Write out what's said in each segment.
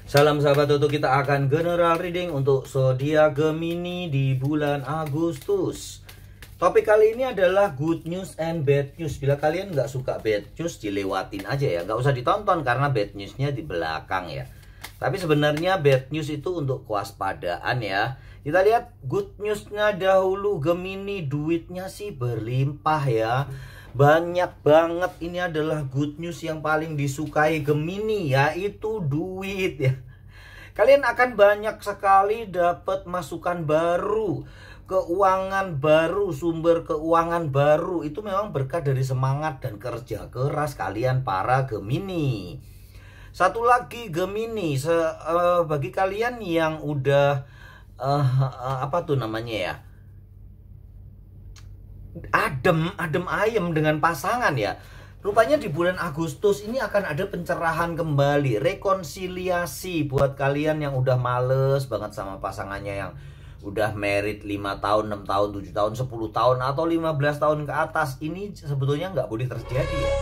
Salam sahabat Toto, kita akan general reading untuk zodiak Gemini di bulan Agustus. Topik kali ini adalah good news and bad news. Bila kalian nggak suka bad news, dilewatin aja ya, nggak usah ditonton karena bad newsnya di belakang ya. Tapi sebenarnya bad news itu untuk kewaspadaan ya. Kita lihat good newsnya dahulu. Gemini, duitnya sih berlimpah ya, banyak banget. Ini adalah good news yang paling disukai Gemini, yaitu duit ya. Kalian akan banyak sekali dapat masukan baru, keuangan baru, sumber keuangan baru. Itu memang berkat dari semangat dan kerja keras kalian para Gemini. Satu lagi Gemini, bagi kalian yang udah apa tuh namanya ya, adem ayem dengan pasangan ya. Rupanya di bulan Agustus ini akan ada pencerahan kembali, rekonsiliasi buat kalian yang udah males banget sama pasangannya, yang udah married 5 tahun, 6 tahun, 7 tahun, 10 tahun, atau 15 tahun ke atas. Ini sebetulnya nggak boleh terjadi ya.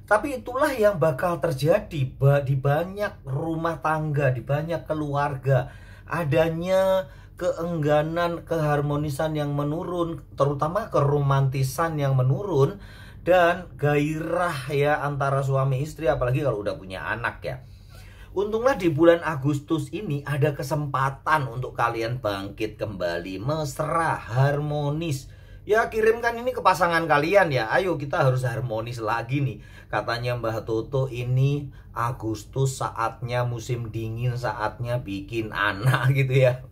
Tapi itulah yang bakal terjadi di banyak rumah tangga, di banyak keluarga. Adanya keengganan, keharmonisan yang menurun, terutama keromantisan yang menurun, dan gairah ya antara suami istri, apalagi kalau udah punya anak ya. Untunglah di bulan Agustus ini ada kesempatan untuk kalian bangkit kembali, mesra, harmonis. Ya, kirimkan ini ke pasangan kalian ya. Ayo kita harus harmonis lagi nih. Katanya Mbah Toto, ini Agustus saatnya musim dingin, saatnya bikin anak gitu ya.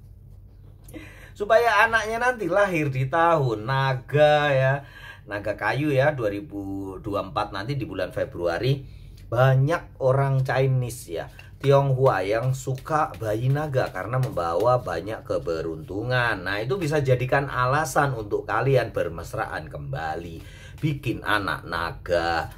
Supaya anaknya nanti lahir di tahun naga ya. Naga kayu ya, 2024 nanti di bulan Februari. Banyak orang Chinese ya, Tionghoa yang suka bayi naga karena membawa banyak keberuntungan. Nah, itu bisa jadikan alasan untuk kalian bermesraan kembali, bikin anak naga.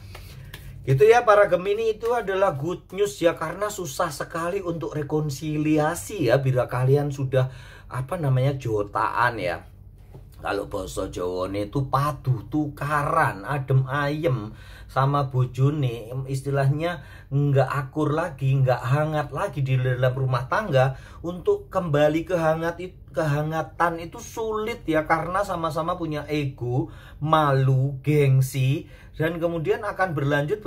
Gitu ya para Gemini, itu adalah good news ya, karena susah sekali untuk rekonsiliasi ya bila kalian sudah apa namanya jotaan ya. Kalau bahasa Jawa itu padu tukaran, adem ayem sama bojone, istilahnya nggak akur lagi, nggak hangat lagi di dalam rumah tangga. Untuk kembali kehangatan itu sulit ya, karena sama-sama punya ego, malu, gengsi, dan kemudian akan berlanjut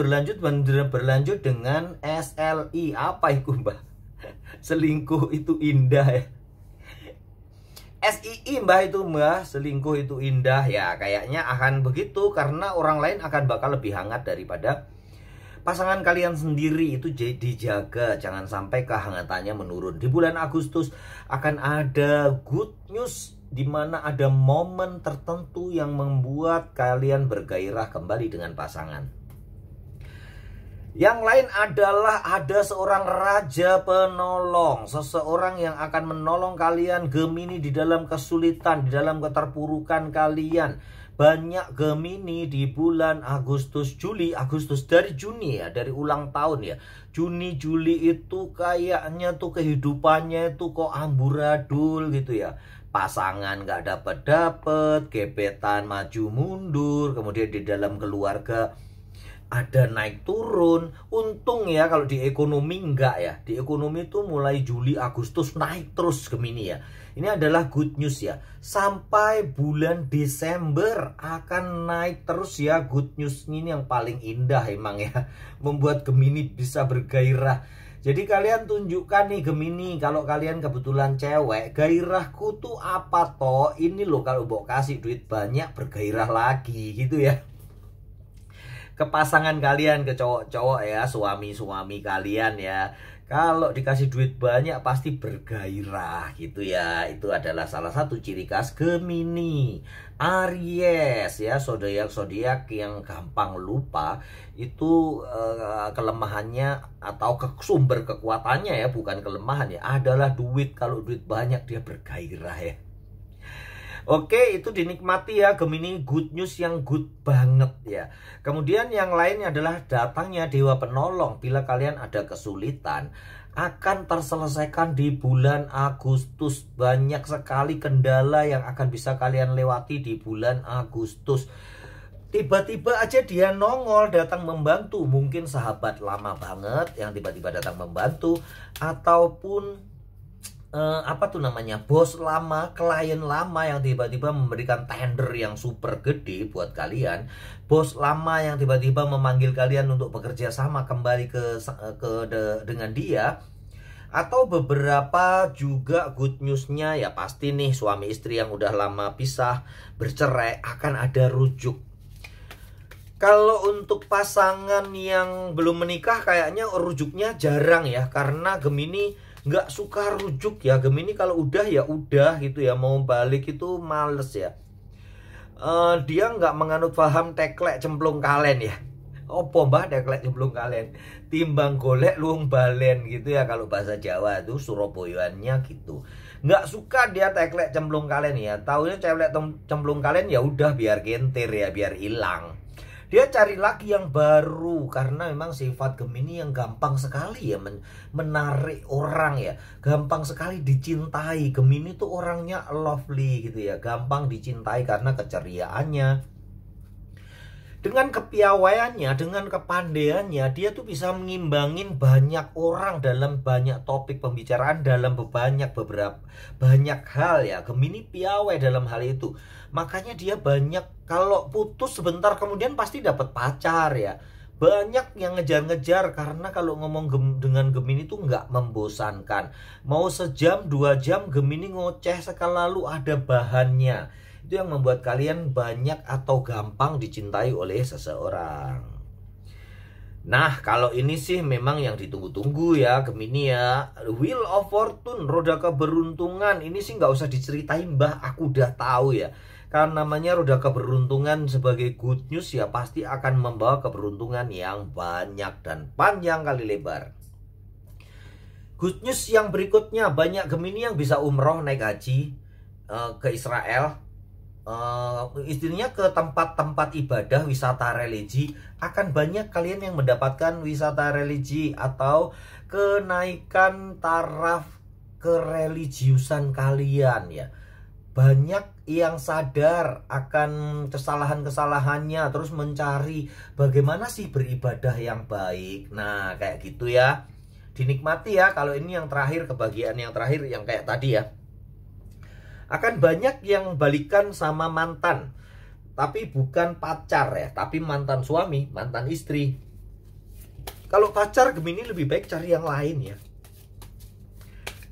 dengan SLI. Apa itu Mbak? Selingkuh itu indah ya. SII Mbah, itu Mbah, selingkuh itu indah ya. Kayaknya akan begitu karena orang lain akan bakal lebih hangat daripada pasangan kalian sendiri. Itu dijaga, jangan sampai kehangatannya menurun. Di bulan Agustus akan ada good news, di mana ada momen tertentu yang membuat kalian bergairah kembali dengan pasangan. Yang lain adalah ada seorang raja penolong, seseorang yang akan menolong kalian Gemini di dalam kesulitan, di dalam keterpurukan kalian. Banyak Gemini di bulan Agustus, dari Juni ya, dari ulang tahun ya. Juni, Juli itu kayaknya tuh kehidupannya itu kok amburadul gitu ya. Pasangan nggak dapet, gebetan maju mundur, kemudian di dalam keluarga ada naik turun. Untung ya kalau di ekonomi enggak ya. Di ekonomi itu mulai Juli, Agustus naik terus Gemini ya. Ini adalah good news ya. Sampai bulan Desember akan naik terus ya. Good news ini yang paling indah emang ya. Membuat Gemini bisa bergairah. Jadi kalian tunjukkan nih Gemini, kalau kalian kebetulan cewek, gairahku tuh apa toh? Ini loh, kalau mau kasih duit banyak bergairah lagi gitu ya. Ke pasangan kalian, ke cowok-cowok ya, suami-suami kalian ya. Kalau dikasih duit banyak pasti bergairah gitu ya. Itu adalah salah satu ciri khas Gemini. Aries ya, zodiak yang gampang lupa. Itu kelemahannya atau sumber kekuatannya ya, bukan kelemahan ya, adalah duit. Kalau duit banyak dia bergairah ya. Oke, itu dinikmati ya Gemini, good news yang good banget ya. Kemudian yang lainnya adalah datangnya dewa penolong. Bila kalian ada kesulitan, akan terselesaikan di bulan Agustus. Banyak sekali kendala yang akan bisa kalian lewati di bulan Agustus. Tiba-tiba aja dia nongol datang membantu. Mungkin sahabat lama banget yang tiba-tiba datang membantu, ataupun apa tuh namanya, bos lama, klien lama yang tiba-tiba memberikan tender yang super gede buat kalian, bos lama yang tiba-tiba memanggil kalian untuk bekerja sama kembali dengan dia. Atau beberapa juga good newsnya ya pasti nih, suami istri yang udah lama pisah, bercerai, akan ada rujuk. Kalau untuk pasangan yang belum menikah kayaknya rujuknya jarang ya, karena Gemini nggak suka rujuk ya. Gemini kalau udah ya udah gitu ya, mau balik itu males ya. Dia nggak menganut paham teklek cemplung kalen ya. Opo mbah teklek cemplung kalen, timbang golek luung balen gitu ya kalau bahasa Jawa itu, Surabayanya gitu. Nggak suka dia teklek cemplung kalen ya. Taunya teklek cemplung kalen ya udah biar gentir ya, biar hilang. Dia cari lagi yang baru, karena memang sifat Gemini yang gampang sekali ya menarik orang ya, gampang sekali dicintai. Gemini tuh orangnya lovely gitu ya, gampang dicintai karena keceriaannya, dengan kepiawaiannya, dengan kepandaiannya. Dia tuh bisa mengimbangin banyak orang dalam banyak topik pembicaraan, dalam banyak hal ya. Gemini piawai dalam hal itu. Makanya dia banyak, kalau putus sebentar kemudian pasti dapat pacar ya. Banyak yang ngejar-ngejar, karena kalau ngomong dengan Gemini tuh nggak membosankan. Mau sejam 2 jam Gemini ngoceh sekalalu ada bahannya. Itu yang membuat kalian banyak atau gampang dicintai oleh seseorang. Nah, kalau ini sih memang yang ditunggu-tunggu ya Gemini ya. Wheel of Fortune, roda keberuntungan. Ini sih nggak usah diceritain mbah, aku udah tahu ya. Karena namanya roda keberuntungan sebagai good news ya, pasti akan membawa keberuntungan yang banyak dan panjang kali lebar. Good news yang berikutnya, banyak Gemini yang bisa umroh naik haji ke Israel. Istilahnya ke tempat-tempat ibadah, wisata religi. Akan banyak kalian yang mendapatkan wisata religi atau kenaikan taraf kereligiusan kalian ya. Banyak yang sadar akan kesalahan-kesalahannya, terus mencari bagaimana sih beribadah yang baik. Nah kayak gitu ya, dinikmati ya. Kalau ini yang terakhir, kebahagiaan yang terakhir yang kayak tadi ya. Akan banyak yang balikan sama mantan, tapi bukan pacar ya, tapi mantan suami, mantan istri. Kalau pacar Gemini lebih baik cari yang lain ya.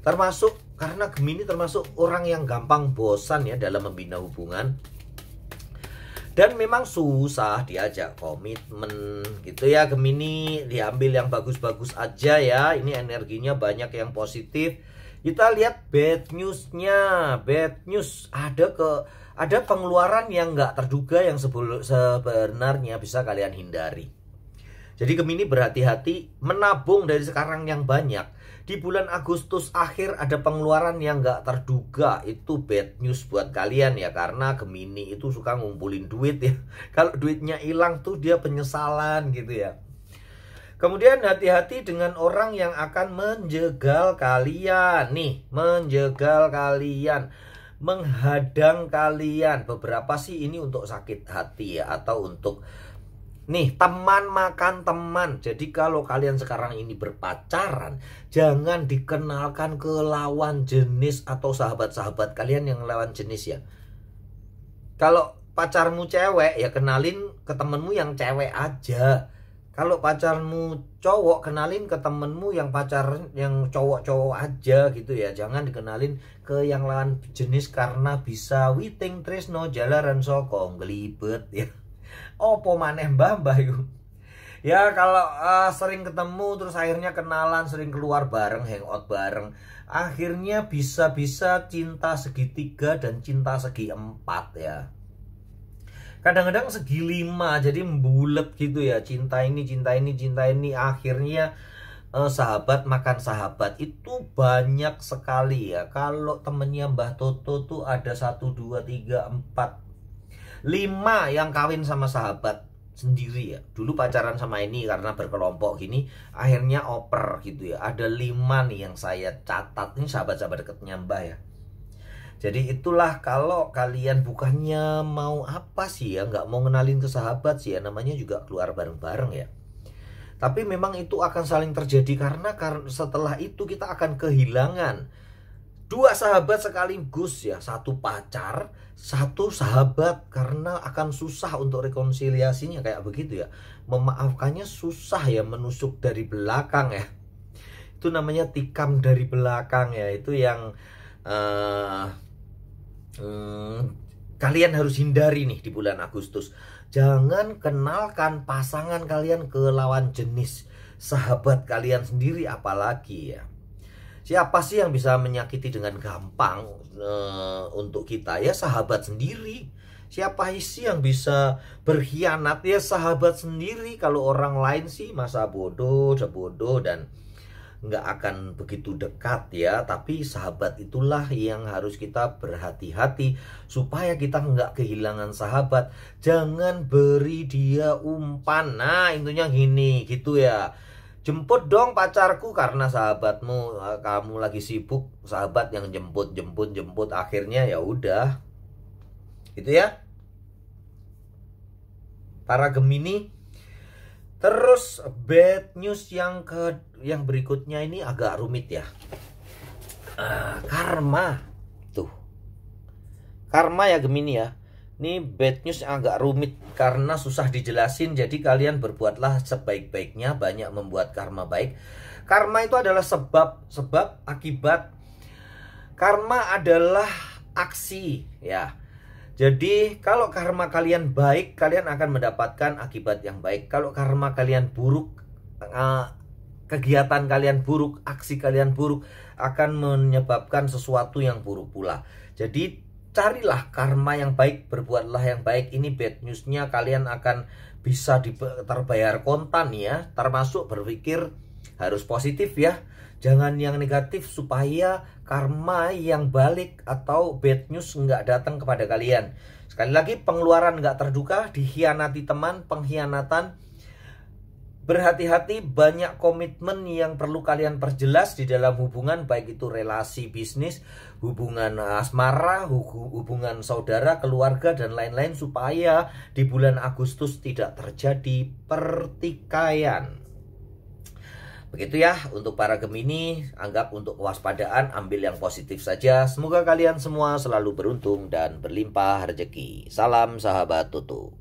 Termasuk karena Gemini termasuk orang yang gampang bosan ya dalam membina hubungan. Dan memang susah diajak komitmen gitu ya Gemini. Diambil yang bagus-bagus aja ya. Ini energinya banyak yang positif. Kita lihat bad newsnya. Bad news, ada pengeluaran yang nggak terduga yang sebenarnya bisa kalian hindari. Jadi Gemini berhati-hati menabung dari sekarang yang banyak. Di bulan Agustus akhir ada pengeluaran yang nggak terduga. Itu bad news buat kalian ya, karena Gemini itu suka ngumpulin duit ya. Kalau duitnya hilang tuh dia penyesalan gitu ya. Kemudian hati-hati dengan orang yang akan menjegal kalian nih, menjegal kalian, menghadang kalian. Beberapa sih ini untuk sakit hati ya, atau untuk nih teman makan teman. Jadi kalau kalian sekarang ini berpacaran, jangan dikenalkan ke lawan jenis atau sahabat-sahabat kalian yang lawan jenis ya. Kalau pacarmu cewek ya kenalin ke temenmu yang cewek aja. Kalau pacarmu cowok, kenalin ke temenmu yang yang cowok-cowok aja gitu ya. Jangan dikenalin ke yang lawan jenis, karena bisa witing tresno jalaran soko ngelibet ya. Opo maneh mbah yuk. Ya kalau sering ketemu terus akhirnya kenalan, sering keluar bareng, hangout bareng, akhirnya bisa-bisa cinta segitiga dan cinta segi 4 ya. Kadang-kadang segi 5, jadi membulet gitu ya. Cinta ini, akhirnya sahabat makan sahabat itu banyak sekali ya. Kalau temennya Mbah Toto tuh ada 1, 2, 3, 4, 5 yang kawin sama sahabat sendiri ya. Dulu pacaran sama ini karena berkelompok gini, akhirnya oper gitu ya. Ada 5 nih yang saya catat, ini sahabat-sahabat deketnya Mbah ya. Jadi itulah, kalau kalian bukannya mau apa sih ya, nggak mau ngenalin ke sahabat sih ya, namanya juga keluar bareng-bareng ya. Tapi memang itu akan saling terjadi karena setelah itu kita akan kehilangan 2 sahabat sekaligus ya. 1 pacar, 1 sahabat, karena akan susah untuk rekonsiliasinya kayak begitu ya. Memaafkannya susah ya, menusuk dari belakang ya. Itu namanya tikam dari belakang ya. Itu yang kalian harus hindari nih di bulan Agustus. Jangan kenalkan pasangan kalian ke lawan jenis, sahabat kalian sendiri apalagi ya. Siapa sih yang bisa menyakiti dengan gampang untuk kita ya? Sahabat sendiri. Siapa sih yang bisa berkhianat ya? Sahabat sendiri. Kalau orang lain sih masa bodoh, sebodoh dan nggak akan begitu dekat ya. Tapi sahabat itulah yang harus kita berhati-hati supaya kita nggak kehilangan sahabat. Jangan beri dia umpan. Nah intinya gini gitu ya. Jemput dong pacarku karena sahabatmu, kamu lagi sibuk, sahabat yang jemput akhirnya ya udah. Itu ya. Para Gemini. Terus bad news yang berikutnya ini agak rumit ya. Karma. Tuh. Karma ya Gemini ya. Ini bad news yang agak rumit karena susah dijelasin. Jadi kalian berbuatlah sebaik-baiknya, banyak membuat karma baik. Karma itu adalah sebab akibat. Karma adalah aksi ya. Jadi kalau karma kalian baik, kalian akan mendapatkan akibat yang baik. Kalau karma kalian buruk, kegiatan kalian buruk, aksi kalian buruk, akan menyebabkan sesuatu yang buruk pula. Jadi carilah karma yang baik, berbuatlah yang baik. Ini bad newsnya, kalian akan bisa terbayar kontan ya. Termasuk berpikir harus positif ya. Jangan yang negatif supaya karma yang balik atau bad news nggak datang kepada kalian. Sekali lagi, pengeluaran nggak terduga, dikhianati teman, pengkhianatan. Berhati-hati, banyak komitmen yang perlu kalian perjelas di dalam hubungan, baik itu relasi bisnis, hubungan asmara, hubungan saudara, keluarga, dan lain-lain, supaya di bulan Agustus tidak terjadi pertikaian. Begitu ya untuk para Gemini, anggap untuk kewaspadaan, ambil yang positif saja. Semoga kalian semua selalu beruntung dan berlimpah rezeki. Salam sahabat Tutu.